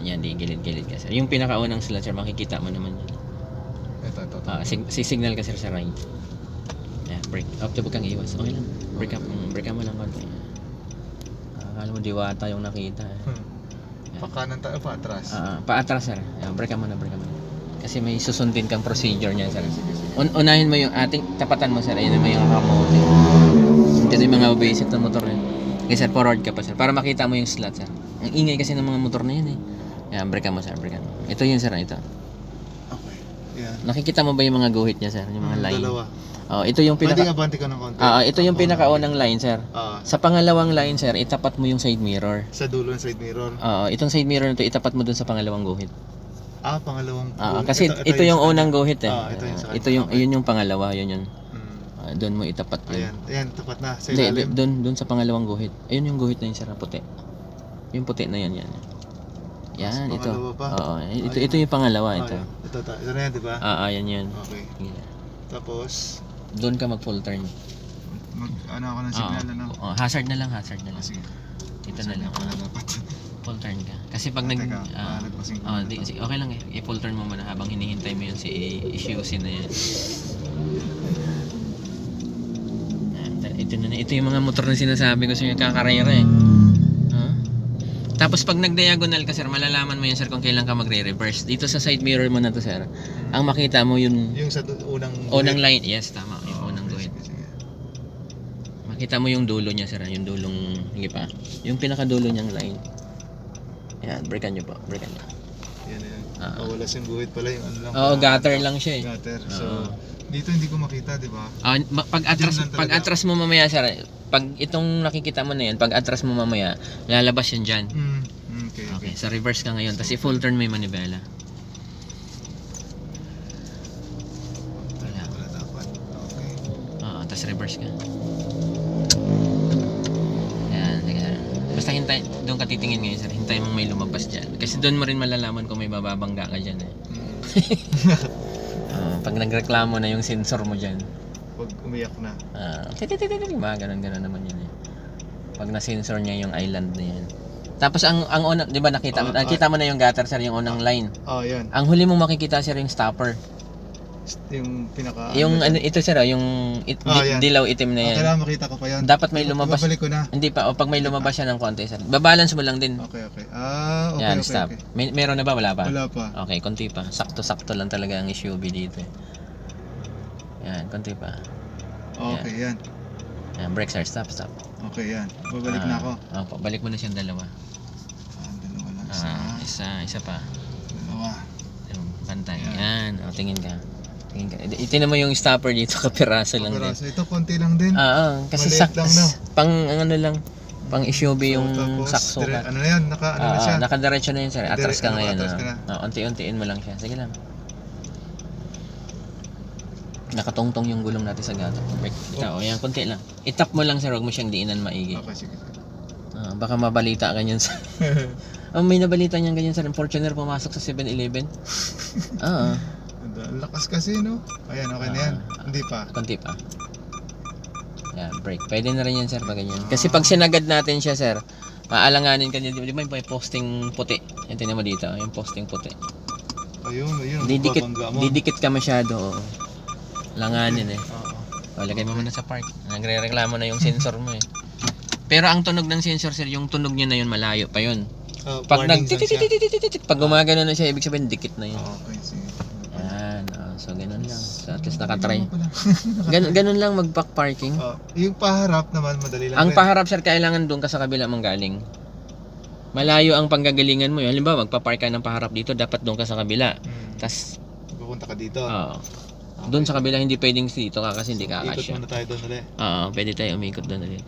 Yan, di gilid-gilid ka sir. Yung pinakaunang slot sir, makikita mo naman yun. Ito. Signal ka sir sa right. Yan, brake. Up to kang iwas. Okay lang. Brake mo lang konti. Akala mo diwata yung nakita. Pakanan tayo, paatras. Paatras sir. Yan, brake mo na. Kasi may susundin kang procedure niya sir. Unahin mo yung ating tapatan mo sir. Ayun mo yung kamote. Ito yung mga basic na motor niya. Okay sir, forward ka pa sir. Para makita mo yung slot sir. Ang ingay kasi ng mga motor na yun eh. Yan, brake mo sir. Ito yun sir, ito. Okay. Yan. Nakikita mo ba yung mga guhit niya sir? Yung mga line? Dalawa. Ito yung Pwede abanti ka ng konti. ito yung pinakaunang line sir. Sa pangalawang line sir, itapat mo yung side mirror. Sa dulo ng side mirror. Itong side mirror na to itapat mo dun sa pangalawang guhit. Pangalawang. Kasi ito yung unang guhit eh. Ito yung yun yung pangalawa, yun. Doon mo itapat yun. Ayan, tapat na. Sa Hindi, ilalim. doon sa pangalawang guhit. Ayun yung guhit na yun sir, na puti. Yung puti na yan. Yan, ito. Pangalawa pa? Ito yung pangalawa, ito. Ito na yan, di ba? Yan yun. Okay. Yeah. Tapos, Doon ka mag full turn. ano ako ng signal, ano? Hazard na lang. Sige. Ito na lang. Wala dapat. Full turn ka. Kasi pag okay lang eh. I-full turn mo muna habang hinihintay mo yun si Ishiusin na yan. Ito yung mga motor na sinasabi ko sa inyo kakarera eh. Tapos pag nag-diagonal ka sir, malalaman mo yun sir kung kailan ka magre-reverse. Dito sa side mirror mo na to sir. Ang makita mo yung sa unang line. Yes, tama. Yung unang guhit. Makita mo yung dulo niya sir. Yung dulong, hindi pa. Yung pinakadulo niyang line. Yan, breakan nyo po. Yan. Wala siyang guhit pala yung ano lang. Gutter lang siya eh. Gutter. So, dito hindi ko makita, di ba? Pag atras mo mamaya sir, pag itong nakikita mo na yan, pag atras mo mamaya, lalabas yan dyan. Okay, sa reverse ka ngayon, tapos i-full turn mo yung manibela. Wala dapat. Okay. Tapos reverse ka. Yan, basta hintay, doon ka titingin ngayon sir, hintay mong may lumabas dyan. Kasi doon mo rin malalaman kung may bababangga ka dyan eh. Pag nagreklamo na yung sensor mo dyan. Pag umiyak na. Ganun naman yun eh. Pag na-sensor niya yung island na yan. Tapos ang una, di ba nakita mo na yung gutter sir, yung unang line. Yan. Ang huli mong makikita sir yung stopper. Yung pinaka Yung ito sir, yung dilaw itim na yan. Kailangan makita ko pa yan. Dapat may lumabas. Babalik ko na. Hindi pa, pag may lumabas siya ng konti sir. Babalance mo lang din. Okay. Okay. Yan, stop. Meron na ba? Wala pa? Wala pa. Okay, konti pa. Sakto-sakto lang talaga ang SUV dito. Yan, konti pa. Okay, yan. Yan, brake sir, stop. Okay, yan. Babalik na ako. Opo, balik mo na siyang dalawa. Dalawa lang. Isa pa. Dalawa. Pantay. Yan, tingin ka. Itinan mo yung stopper dito, kapiraso lang din. Ito, konti lang din. Kasi pang SUV yung sakso ka. Ano na yan? Na siya? Nakadiretso na yun sir. Atras ka ngayon. Atras ka na. Unti-untiin mo lang siya. Sige lang. Nakatungtong yung gulong natin sa gato. Yan, konti lang. Itap mo lang sir, huwag mo siyang diinan maigi. Okay, sige. Baka mabalita ka niyan sir. May nabalita niyan ganyan sir. Yung Fortuner pumasok sa 7-Eleven. Ang lakas kasi, no? Ayan, okay na yan. Hindi pa. Konti pa. Yan, brake. Pwede na rin yan sir pag ganyan. Kasi pag sinagad natin siya sir, maalanganin ka niya. Di ba yung posting puti? Yan, tinan mo dito. Yung posting puti. Ayun. Didikit ka masyado. Langanin eh. Lagay mo muna sa park. Nagre-reklamo na yung sensor mo eh. Pero ang tunog ng sensor sir, yung tunog niya na yun, malayo pa yun. Pag pag gumagano na siya, ibig sabihin dikit na yun. Okay, sige. Yan, so ganun lang. So at least nakatry. Ganun lang mag-back parking. Yung paharap naman, madali lang. Ang paharap sir, kailangan doon ka sa kabila manggaling. Malayo ang panggagalingan mo. Halimbawa, magpa-park ka ng paharap dito, dapat doon ka sa kabila. Tas pupunta ka dito. Doon sa kabila hindi pwedeng dito ka kasi hindi kakasya. Ikot muna tayo doon ulit. Pwede tayo umikot doon ulit.